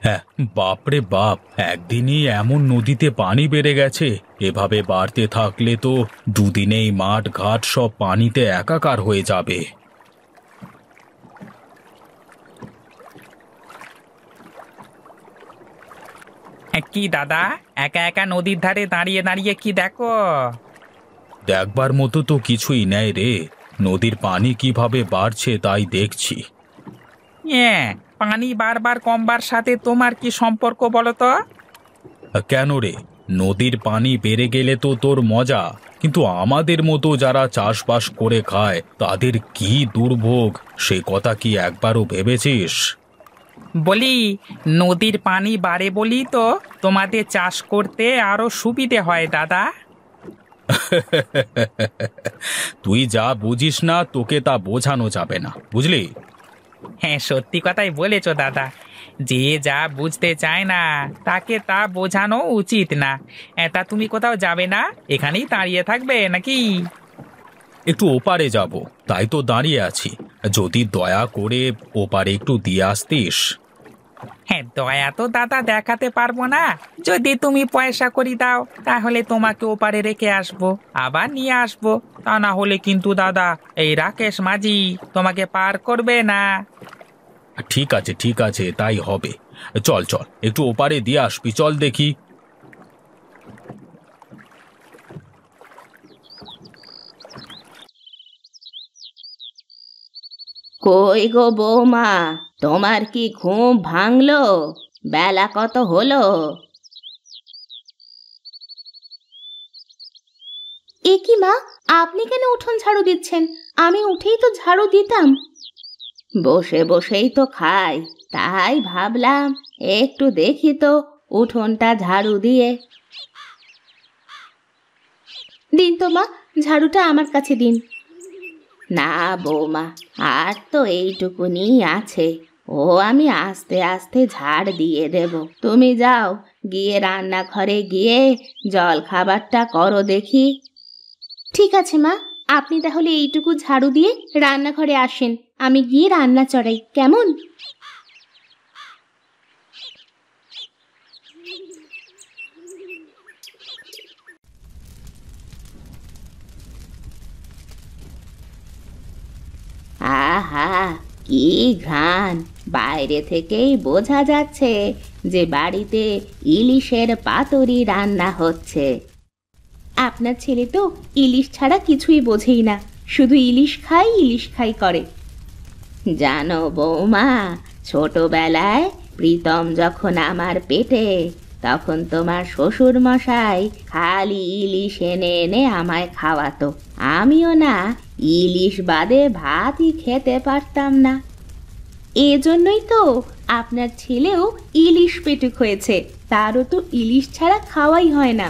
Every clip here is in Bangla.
হ্যাঁ, বাপরে বাপ, একদিনই এমন নদীতে পানি বেড়ে গেছে। এভাবে বাড়তে থাকলে তো দুদিনেই মাঠ ঘাট সব পানিতে একাকার হয়ে যাবে। কি দাদা, একা একা নদীর ধারে দাঁড়িয়ে দাঁড়িয়ে কি দেখো? দেখবার মতো তো কিছুই নেই রে। নদীর পানি কিভাবে বাড়ছে তাই দেখছি। পানি বারবার কমবার সাথে তোমার কি সম্পর্ক বলো তো? কেন রে? নদীর পানি বেড়ে গেলে তো তোর মজা, কিন্তু আমাদের মতো যারা চাষবাস করে খায় তাদের কি দুর্ভোগ, সে কথা কি একবারও ভেবেছিস? বলি, নদীর পানি বাড়ে বলি তো তোমাদের চাষ করতে আরো সুবিধে হয় দাদা। তুই যা বুঝিস না তোকে তা বোঝানো যাবে না, বুঝলি? হ্যাঁ, সত্যি কথাই বলেছো দাদা। যে যা বুঝতে চায় না তাকে তা বোঝানো উচিত না। তা তুমি কোথাও যাবে না? এখানেই দাঁড়িয়ে থাকবে নাকি? একটু ওপারে যাব, তাই তো দাঁড়িয়ে আছি। যদি দয়া করে ওপারে একটু দিয়ে আসতিস। হ্যাঁ, দয়া তো দাদা দেখাতে পারবো না। যদি তুমি পয়সা করি দাও তাহলে তোমাকে ওপারে রেখে আসবো, আবার নিয়ে আসবো। তা না হলে কিন্তু দাদা, এই রাকেশ মাঝি তোমাকে পার করবে না। ঠিক আছে ঠিক আছে, তাই হবে। চল চল, একটু ওপারে দিয়ে আসবি, চল দেখি। কই গো বৌমা, তোমার কি ঘুম ভাঙলো? বেলা কত হলো? এ কি মা, আপনি কেন উঠোন ঝাড়ু দিচ্ছেন? আমি উঠেই তো ঝাড়ু দিতাম। বসে বসেই তো খাই, তাই ভাবলাম একটু দেখি তো উঠোনটা ঝাড়ু দিয়ে। দিন তো মা, ঝাড়ুটা আমার কাছে দিন। না বৌমা, আর তো এইটুকুনি আছে, ও আমি আস্তে আস্তে ঝাড় দিয়ে দেব। তুমি যাও, গিয়ে রান্নাঘরে গিয়ে জল খাবারটা করো দেখি। ঠিক আছে মা, আপনি তাহলে এইটুকু ঝাড়ু দিয়ে রান্নাঘরে আসেন, আমি গিয়ে রান্না চড়াই, কেমন? আহা, কি ঘ্রাণ! বাইরে থেকেই বোঝা যাচ্ছে যে বাড়িতে ইলিশের পাতুরি রান্না হচ্ছে। আপনার ছেলে তো ইলিশ ছাড়া কিছুই বোঝেই না, শুধু ইলিশ খাই করে। জানো বৌমা, ছোটবেলায় প্রীতম যখন আমার পেটে, তখন তোমার শ্বশুর মশাই খালি ইলিশ এনে এনে আমায় খাওয়াতো। আমিও না ইলিশ বাদে ভাতই খেতে পারতাম না। এজন্যই তো আপনার ছেলেও ইলিশ পেটুক হয়েছে, তারও তো ইলিশ ছাড়া খাওয়াই হয় না।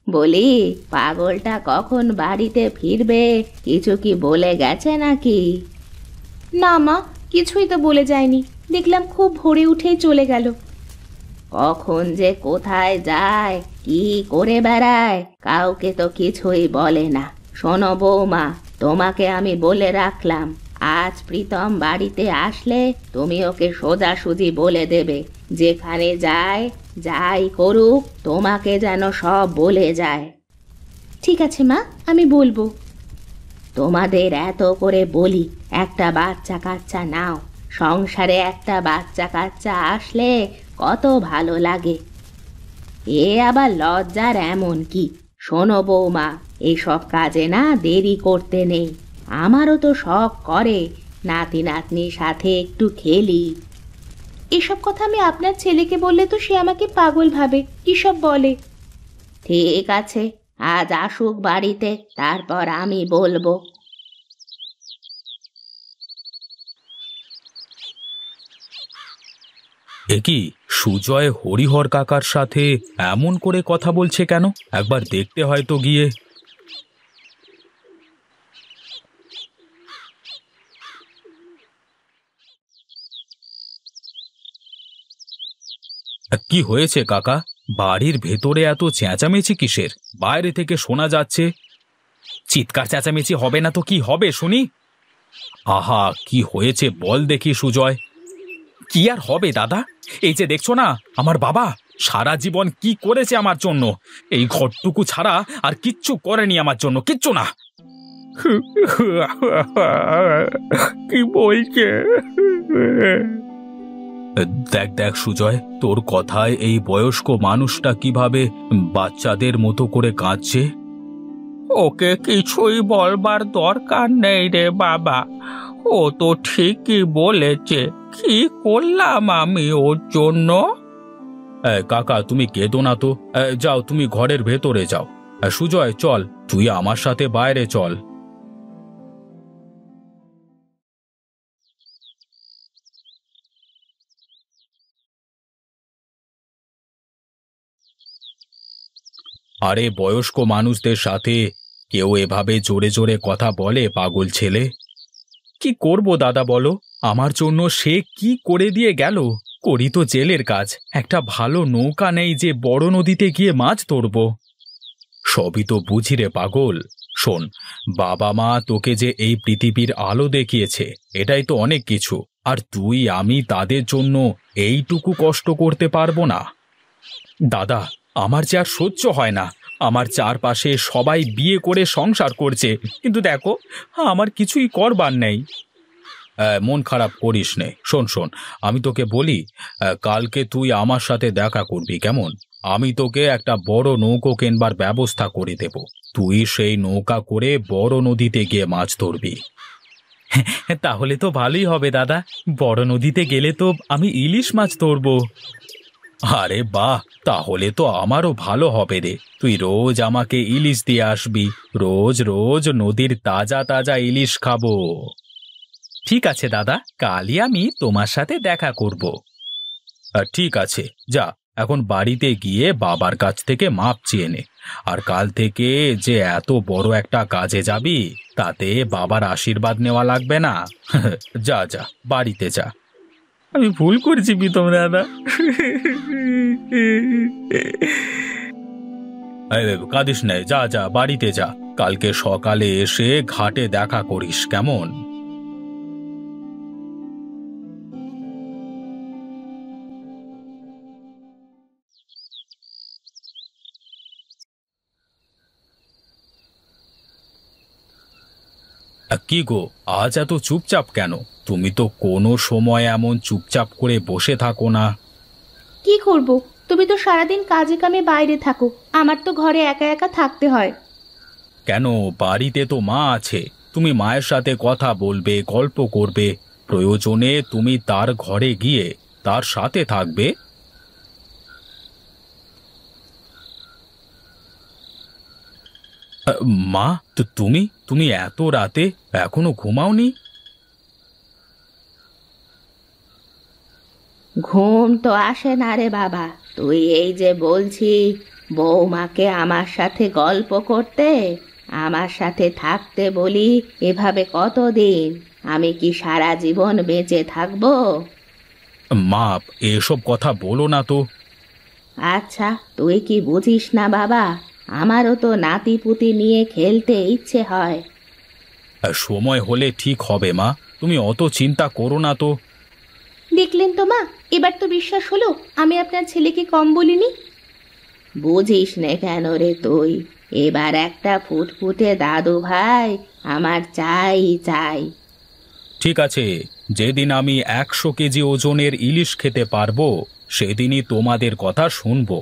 বলি, পাগলটা কখন বাড়িতে ফিরবে, কিছু কি বলে গেছে নাকি? না মা, কিছুই তো বলে যায়নি, দেখলাম খুব ভোরে উঠেই চলে গেল। কখন যে কোথায় যায়, কি করে বেড়ায়, কাউকে তো কিছুই বলে না। শোনো বৌমা, তোমাকে আমি বলে রাখলাম, আজ প্রীতম বাড়িতে আসলে তুমি ওকে সোজাসুজি বলে দেবে, যেখানে যায় যাই করুক তোমাকে যেন সব বলে যায়। ঠিক আছে মা, আমি বলবো। তোমাদের এত করে বলি একটা বাচ্চা কাচ্চা নাও, সংসারে একটা বাচ্চা কাচ্চা আসলে কত ভালো লাগে। এ আবার লজ্জার এমন কি? শোনো বৌমা, এসব কাজে না দেরি করতে নেই। আমারও তো শখ করে নাতি নাতনির সাথে একটু খেলি। এসব কথা আমি আপনার ছেলেকে বললে তো সে আমাকে পাগল ভাবে, কি সব বলে। ঠিক আছে, আজ আসুক বাড়িতে, তারপর আমি বলবো। এ কি, সুজয় হরিহর কাকার সাথে এমন করে কথা বলছে কেন? একবার দেখতে হয় তো গিয়ে। কি হয়েছে কাকা? বাড়ির ভেতরে এত চেঁচামেচি কিসের? বাইরে থেকে শোনা যাচ্ছে। চিৎকার চেঁচামেচি হবে না তো কি হবে শুনি? আহা, কি হয়েছে বল দেখি সুজয়। কি আর হবে দাদা, এই যে দেখছো না আমার বাবা সারা জীবন কি করেছে আমার জন্য, এই ঘরটুকু ছাড়া আর কিচ্ছু করেনি আমার জন্য, কিচ্ছু না। কি বলছে? দেখ দেখ সুজয়, তোর কথায় এই বয়স্ক মানুষটা কিভাবে বাচ্চাদের মতো করে কাঁদছে। ওকে কিছুই বলবার দরকার নেই রে বাবা, ও তো ঠিকই বলেছে। কি করলাম আমি ওর জন্য? কাকা তুমি কেঁদো না তো, যাও তুমি ঘরের ভেতরে যাও। সুজয় চল, তুই আমার সাথে বাইরে চল। আরে বয়স্ক মানুষদের সাথে কেউ এভাবে জোরে জোরে কথা বলে পাগল ছেলে? কি করব দাদা বলো, আমার জন্য সে কি করে দিয়ে গেল। করি তো জেলের কাজ, একটা ভালো নৌকা নেই যে বড় নদীতে গিয়ে মাছ ধরব। সবই তো বুঝি রে পাগল। শোন, বাবা মা তোকে যে এই পৃথিবীর আলো দেখিয়েছে এটাই তো অনেক কিছু, আর তুই আমি তাদের জন্য এইটুকু কষ্ট করতে পারবো না? দাদা, আমার যে আর সহ্য হয় না। আমার চারপাশে সবাই বিয়ে করে সংসার করছে, কিন্তু দেখো আমার কিছুই করবার নেই। মন খারাপ করিস নে। শোন শোন, আমি তোকে বলি, কালকে তুই আমার সাথে দেখা করবি কেমন? আমি তোকে একটা বড় নৌকো কেনবার ব্যবস্থা করে দেব। তুই সেই নৌকা করে বড় নদীতে গিয়ে মাছ ধরবি। তাহলে তো ভালোই হবে দাদা, বড় নদীতে গেলে তো আমি ইলিশ মাছ ধরবো। আরে বাহ, তাহলে তো আমারও ভালো হবে রে। তুই রোজ আমাকে ইলিশ দিয়ে আসবি, রোজ রোজ নদীর তাজা তাজা ইলিশ খাবো। ঠিক আছে দাদা, কালই আমি তোমার সাথে দেখা করব। ঠিক আছে, যা এখন বাড়িতে গিয়ে বাবার কাছ থেকে মাপ চেয়ে নে। আর কাল থেকে যে এত বড় একটা কাজে যাবি, তাতে বাবার আশীর্বাদ নেওয়া লাগবে না। যা যা, বাড়িতে যা। আমি ভুল করছি প্রীতম দাদা। কাঁদিস না, যা যা বাড়িতে যা। কালকে সকালে এসে ঘাটে দেখা করিস কেমন? কি গো, আজ এত চুপচাপ কেন? তুমি তো কোনো সময় এমন চুপচাপ করে বসে থাকো না। কি করব? তুমি তো সারাদিন কাজে কামে বাইরে থাকো, আমার তো ঘরে একা একা থাকতে হয়। কেন, বাড়িতে তো মা আছে। তুমি মায়ের সাথে কথা বলবে, গল্প করবে, প্রয়োজনে তুমি তার ঘরে গিয়ে তার সাথে থাকবে। মা, তো তুমি তুমি এত রাতে এখনো ঘুমাওনি? ঘুম তো আসে না রে বাবা। তুই এই যে বলছি বৌমাকে আমার সাথে গল্প করতে, আমার সাথে থাকতে বলি, এভাবে কতদিন? আমি কি সারা জীবন বেঁচে থাকবো? মা, এসব কথা বলো না তো। আচ্ছা, তুই কি বুঝিস না বাবা? আমারও তো নাতি পুতি নিয়ে খেলতে ইচ্ছে হয়। সময় হলে ঠিক হবে মা, তুমি অত চিন্তা করো না তো। দেখলেন তো মা, এবার তো বিশ্বাস হলো আমি আপনার ছেলেকে কম বলিনি। বুঝিস নে কেন রে তুই? এবার একটা ফুটফুটে দাদু ভাই আমার চাই চাই। ঠিক আছে, যেদিন আমি 100 কেজি ওজনের ইলিশ খেতে পারবো সেদিনই তোমাদের কথা শুনবো।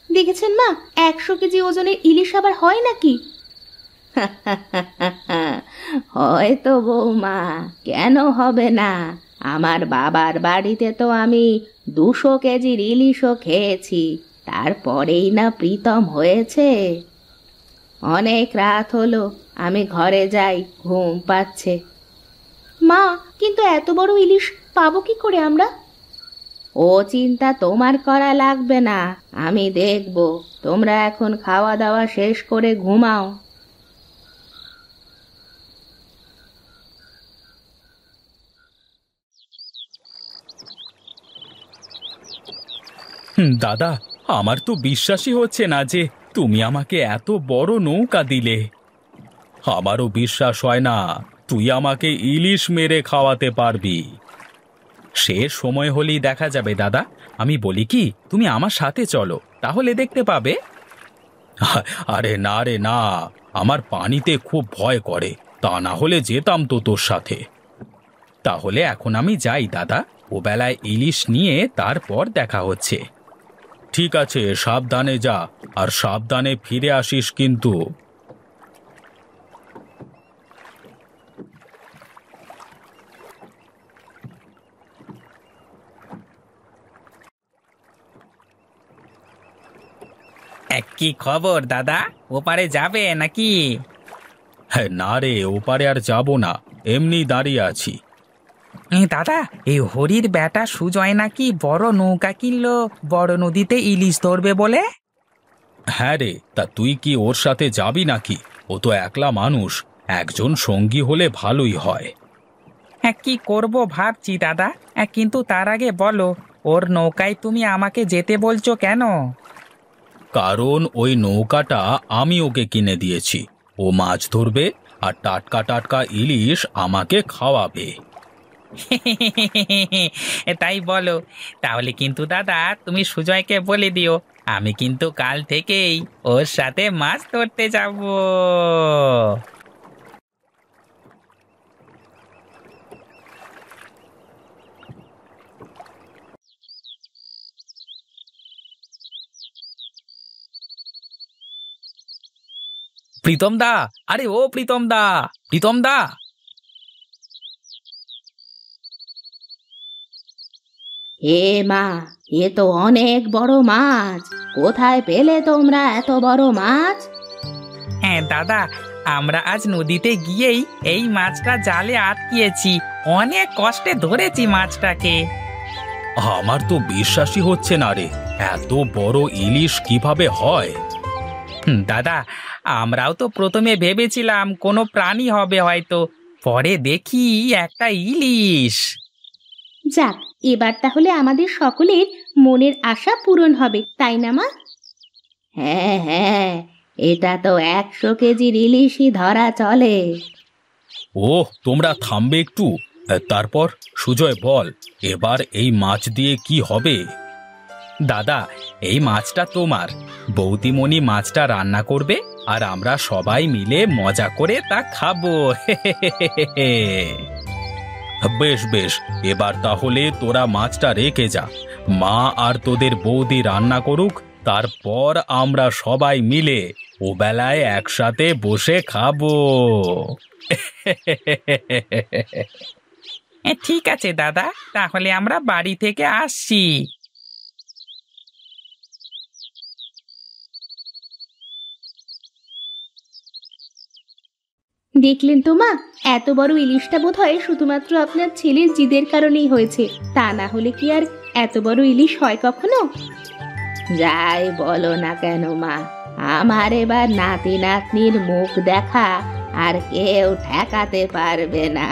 দেখেছেন মা, 100 কেজি ওজনের ইলিশ আবার হয় নাকি? হয়তো বৌমা, কেন হবে না? আমার বাবার বাড়িতে তো আমি 200 কেজির ইলিশও খেয়েছি, তারপরেই না প্রীতম হয়েছে। অনেক রাত হলো, আমি ঘরে যাই, ঘুম পাচ্ছে। মা, কিন্তু এত বড় ইলিশ পাবো কি করে আমরা? ও চিন্তা তোমার করা লাগবে না, আমি দেখব। তোমরা এখন খাওয়া দাওয়া শেষ করে ঘুমাও। দাদা, আমার তো বিশ্বাসই হচ্ছে না যে তুমি আমাকে এত বড় নৌকা দিলে। আমারও বিশ্বাস হয় না তুই আমাকে ইলিশ মেরে খাওয়াতে পারবি। সে সময় হলেই দেখা যাবে দাদা। আমি বলি কি, তুমি আমার সাথে চলো, তাহলে দেখতে পাবে। আরে না রে না, আমার পানিতে খুব ভয় করে, তা না হলে যেতাম তো তোর সাথে। তাহলে এখন আমি যাই দাদা, ও বেলায় ইলিশ নিয়ে তারপর দেখা হচ্ছে। ঠিক আছে, সাবধানে যা, আর সাবধানে ফিরে আসিস কিন্তু। কি খবর দাদা, ওপারে যাবে নাকি? হ্যাঁ না রে, ওপারে আর যাব না, এমনি দাঁড়িয়ে আছি। দাদা, এই হরির বেটা সুজয় নাকি বড় নৌকা কিনলো বড় নদীতে ইলিশ ধরবে বলে। হ্যাঁ রে, তা তুই কি ওর সাথে যাবি নাকি? ও তো একলা মানুষ, একজন সঙ্গী হলে ভালোই হয়। কি করব ভাবছি দাদা, কিন্তু তার আগে বলো, ওর নৌকায় তুমি আমাকে যেতে বলছো কেন? কারণ ওই নৌকাটা আমি ওকে কিনে দিয়েছি। ও মাছ ধরবে আর টাটকা টাটকা ইলিশ আমাকে খাওয়াবে। তাই বলো? তাহলে কিন্তু দাদা তুমি সুজয়কে বলে দিও, আমি কিন্তু কাল থেকেই ওর সাথে মাছ ধরতে যাব। প্রীতম দা, আরে ও প্রীতম দা, প্রীতম দা। হে মা, এ তো অনেক বড় মাছ। কোথায় পেলে তোমরা এত বড় মাছ? হ্যাঁ দাদা, আমরা আজ নদীতে গিয়েই এই মাছটা জালে আটকিয়েছি, অনেক কষ্টে ধরেছি মাছটাকে। আমার তো বিশ্বাসই হচ্ছে না রে, এত বড় ইলিশ কিভাবে হয়? দাদা, আমরাও তো প্রথমে ভেবেছিলাম কোনো প্রাণী হবে হয়তো, পরে দেখি একটা ইলিশ। যাক, এবার তাহলে আমাদের সকলের মনের আশা পূরণ হবে, তাই না মা? হ্যাঁ হ্যাঁ, এটা তো 100 কেজির ইলিশই ধরা চলে। ওহ, তোমরা থামবে একটু। তারপর সুজয় বল, এবার এই মাছ দিয়ে কি হবে? দাদা, এই মাছটা তোমার, বৌদিমণি মাছটা রান্না করবে আর আমরা সবাই মিলে মজা করে তা খাবো। বেশ বেশ, এবার তাহলে তোরা মাছটা রেখে যা, মা আর তোদের বৌদি রান্না করুক, তারপর আমরা সবাই মিলে ও বেলায় একসাথে বসে খাবো। ঠিক আছে দাদা, তাহলে আমরা বাড়ি থেকে আসছি। দেখলেন তো মা, এত বড় ইলিশটা বোধহয় শুধুমাত্র আপনার ছেলের জিদের কারণেই হয়েছে, তা না হলে কি আর এত বড় ইলিশ হয় কখনো? যাই বলো না কেন মা, আমার এবার নাতি নাতনির মুখ দেখা আর কেউ ঠেকাতে পারবে না।